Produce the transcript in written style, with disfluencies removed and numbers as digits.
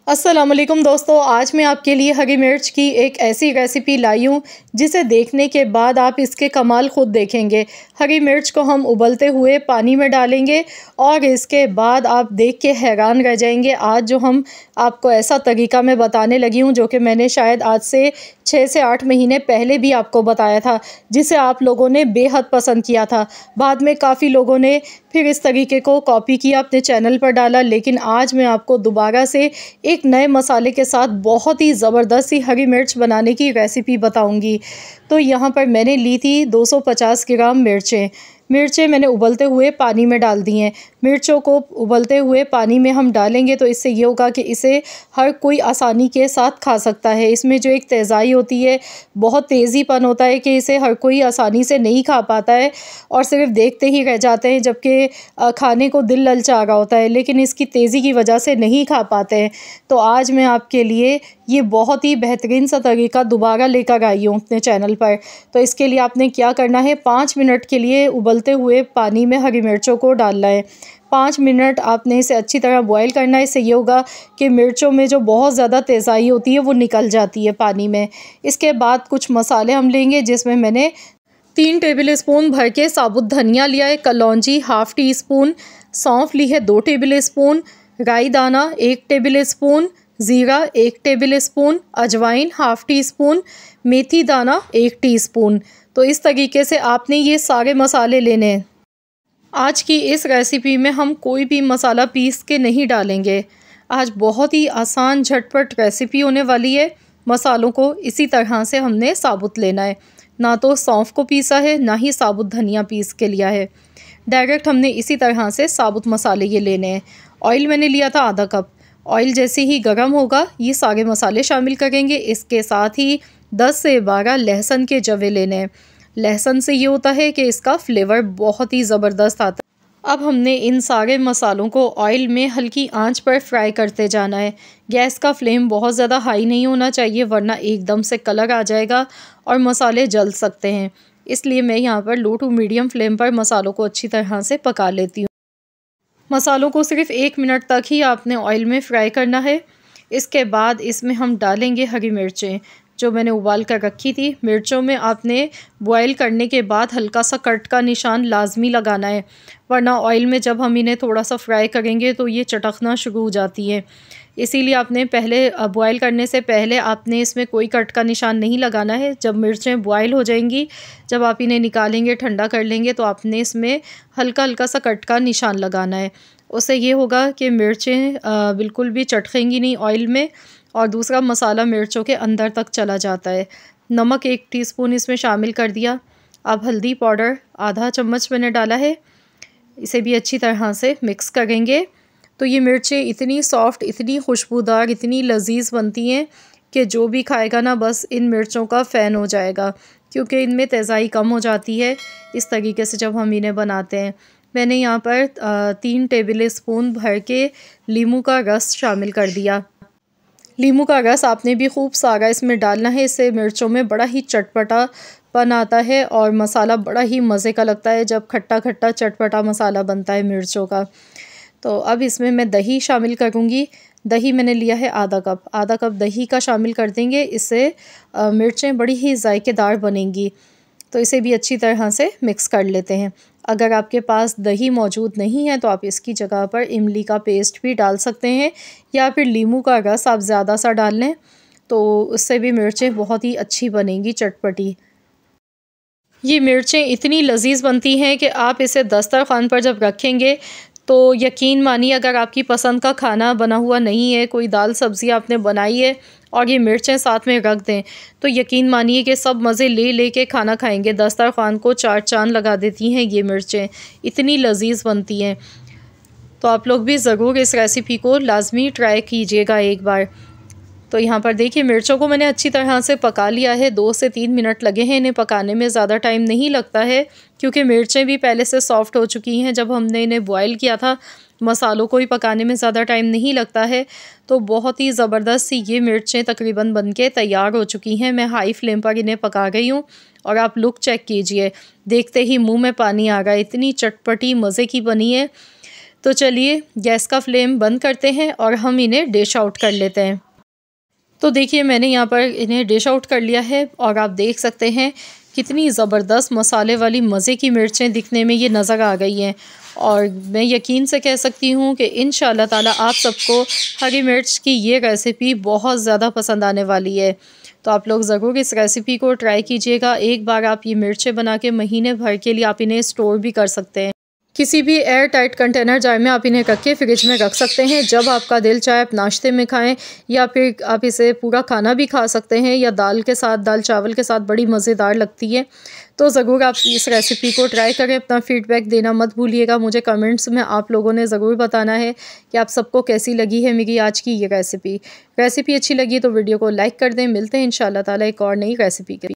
अस्सलाम वालेकुम दोस्तों, आज मैं आपके लिए हरी मिर्च की एक ऐसी रेसिपी लाई हूँ जिसे देखने के बाद आप इसके कमाल ख़ुद देखेंगे। हरी मिर्च को हम उबलते हुए पानी में डालेंगे और इसके बाद आप देख के हैरान रह जाएंगे। आज जो हम आपको ऐसा तरीका मैं बताने लगी हूँ जो कि मैंने शायद आज से 6 से 8 महीने पहले भी आपको बताया था, जिसे आप लोगों ने बेहद पसंद किया था। बाद में काफ़ी लोगों ने फिर इस तरीके को कॉपी किया, अपने चैनल पर डाला, लेकिन आज मैं आपको दोबारा से एक नए मसाले के साथ बहुत ही ज़बरदस्त सी हरी मिर्च बनाने की रेसिपी बताऊंगी। तो यहाँ पर मैंने ली थी 250 ग्राम मिर्चें मैंने उबलते हुए पानी में डाल दी हैं। मिर्चों को उबलते हुए पानी में हम डालेंगे तो इससे ये होगा कि इसे हर कोई आसानी के साथ खा सकता है। इसमें जो एक तेज़ाई होती है, बहुत तेज़ीपन होता है कि इसे हर कोई आसानी से नहीं खा पाता है और सिर्फ देखते ही रह जाते हैं, जबकि खाने को दिल ललचा रहा होता है, लेकिन इसकी तेज़ी की वजह से नहीं खा पाते हैं। तो आज मैं आपके लिए ये बहुत ही बेहतरीन सा तरीका दोबारा लेकर आई हूँ अपने चैनल पर। तो इसके लिए आपने क्या करना है, 5 मिनट के लिए उबलते हुए पानी में हरी मिर्चों को डालना है। 5 मिनट आपने इसे अच्छी तरह बॉईल करना है। इससे ये होगा कि मिर्चों में जो बहुत ज़्यादा तेज़ाई होती है वो निकल जाती है पानी में। इसके बाद कुछ मसाले हम लेंगे, जिसमें मैंने 3 टेबल स्पून भर के साबुत धनिया लिया है, कलौंजी हाफ़ टी स्पून, सौंफ ली है 2 टेबल स्पून, राई दाना 1 टेबल स्पून, ज़ीरा 1 टेबल स्पून, अजवाइन हाफ़ टी स्पून, मेथी दाना 1 टीस्पून। तो इस तरीके से आपने ये सारे मसाले लेने हैं। आज की इस रेसिपी में हम कोई भी मसाला पीस के नहीं डालेंगे। आज बहुत ही आसान झटपट रेसिपी होने वाली है। मसालों को इसी तरह से हमने साबुत लेना है, ना तो सौंफ को पीसा है, ना ही साबुत धनिया पीस के लिया है। डायरेक्ट हमने इसी तरह से साबुत मसाले ये लेने हैं। ऑयल मैंने लिया था आधा कप। ऑयल जैसे ही गर्म होगा ये सारे मसाले शामिल करेंगे। इसके साथ ही 10 से 12 लहसुन के जवे लेने हैं। लहसुन से ये होता है कि इसका फ्लेवर बहुत ही ज़बरदस्त आता है। अब हमने इन सारे मसालों को ऑयल में हल्की आंच पर फ्राई करते जाना है। गैस का फ्लेम बहुत ज़्यादा हाई नहीं होना चाहिए, वरना एकदम से कलर आ जाएगा और मसाले जल सकते हैं। इसलिए मैं यहाँ पर लो टू मीडियम फ्लेम पर मसालों को अच्छी तरह से पका लेती हूँ। मसालों को सिर्फ 1 मिनट तक ही आपने ऑयल में फ्राई करना है। इसके बाद इसमें हम डालेंगे हरी मिर्चें जो मैंने उबाल कर रखी थी। मिर्चों में आपने बॉयल करने के बाद हल्का सा कट का निशान लाजमी लगाना है, वरना ऑयल में जब हम इन्हें थोड़ा सा फ्राई करेंगे तो ये चटकना शुरू हो जाती है। इसीलिए आपने पहले बॉयल करने से पहले आपने इसमें कोई कट का निशान नहीं लगाना है। जब मिर्चें बॉयल हो जाएंगी, जब आप इन्हें निकालेंगे, ठंडा कर लेंगे, तो आपने इसमें हल्का हल्का सा कट का निशान लगाना है। उससे ये होगा कि मिर्चें बिल्कुल भी चटकेंगी नहीं ऑयल में, और दूसरा मसाला मिर्चों के अंदर तक चला जाता है। नमक 1 टीस्पून इसमें शामिल कर दिया। अब हल्दी पाउडर आधा चम्मच मैंने डाला है। इसे भी अच्छी तरह से मिक्स करेंगे। तो ये मिर्चें इतनी सॉफ्ट, इतनी खुशबूदार, इतनी लजीज बनती हैं कि जो भी खाएगा ना बस इन मिर्चों का फ़ैन हो जाएगा, क्योंकि इनमें तेज़ाई कम हो जाती है इस तरीके से जब हम इन्हें बनाते हैं। मैंने यहाँ पर 3 टेबल स्पून भर के नींबू का रस शामिल कर दिया। नींबू का रस आपने भी खूब सारा इसमें डालना है। इससे मिर्चों में बड़ा ही चटपटापन आता है और मसाला बड़ा ही मज़े का लगता है जब खट्टा खट्टा चटपटा मसाला बनता है मिर्चों का। तो अब इसमें मैं दही शामिल करूँगी। दही मैंने लिया है आधा कप दही का शामिल कर देंगे। इससे मिर्चें बड़ी ही जायकेदार बनेंगी। तो इसे भी अच्छी तरह से मिक्स कर लेते हैं। अगर आपके पास दही मौजूद नहीं है तो आप इसकी जगह पर इमली का पेस्ट भी डाल सकते हैं, या फिर नींबू का रस आप ज़्यादा सा डाल लें, तो उससे भी मिर्चें बहुत ही अच्छी बनेंगी, चटपटी। ये मिर्चें इतनी लजीज बनती हैं कि आप इसे दस्तरखान पर जब रखेंगे तो यकीन मानिए, अगर आपकी पसंद का खाना बना हुआ नहीं है, कोई दाल सब्ज़ी आपने बनाई है और ये मिर्चें साथ में रख दें, तो यकीन मानिए कि सब मज़े ले ले के खाना खाएंगे। दस्तरखान को 4 चाँद लगा देती हैं ये मिर्चें, इतनी लजीज बनती हैं। तो आप लोग भी ज़रूर इस रेसिपी को लाजमी ट्राई कीजिएगा एक बार। तो यहाँ पर देखिए मिर्चों को मैंने अच्छी तरह से पका लिया है। 2 से 3 मिनट लगे हैं इन्हें पकाने में, ज़्यादा टाइम नहीं लगता है, क्योंकि मिर्चें भी पहले से सॉफ़्ट हो चुकी हैं जब हमने इन्हें बॉयल किया था। मसालों को ही पकाने में ज़्यादा टाइम नहीं लगता है। तो बहुत ही ज़बरदस्त सी ये मिर्चें तकरीबन बनके तैयार हो चुकी हैं। मैं हाई फ्लेम पर इन्हें पका गई हूँ और आप लुक चेक कीजिए, देखते ही मुँह में पानी आ रहा है, इतनी चटपटी मज़े की बनी है। तो चलिए गैस का फ्लेम बंद करते हैं और हम इन्हें डिश आउट कर लेते हैं। तो देखिए मैंने यहाँ पर इन्हें डिश आउट कर लिया है और आप देख सकते हैं कितनी ज़बरदस्त मसाले वाली मज़े की मिर्चें दिखने में ये नज़र आ गई हैं। और मैं यकीन से कह सकती हूँ कि इंशाल्लाह ताला आप सबको हरी मिर्च की ये रेसिपी बहुत ज़्यादा पसंद आने वाली है। तो आप लोग ज़रूर इस रेसिपी को ट्राई कीजिएगा। एक बार आप ये मिर्चें बना के महीने भर के लिए आप इन्हें स्टोर भी कर सकते हैं। किसी भी एयर टाइट कंटेनर जार में आप इन्हें रख के फ्रिज में रख सकते हैं। जब आपका दिल चाहे आप नाश्ते में खाएं या फिर आप इसे पूरा खाना भी खा सकते हैं या दाल के साथ, दाल चावल के साथ बड़ी मज़ेदार लगती है। तो ज़रूर आप इस रेसिपी को ट्राई करें। अपना फ़ीडबैक देना मत भूलिएगा। मुझे कमेंट्स में आप लोगों ने ज़रूर बताना है कि आप सबको कैसी लगी है मेरी आज की ये रेसिपी। रेसिपी अच्छी लगी तो वीडियो को लाइक कर दें। मिलते हैं इंशाल्लाह ताला एक और नई रेसिपी के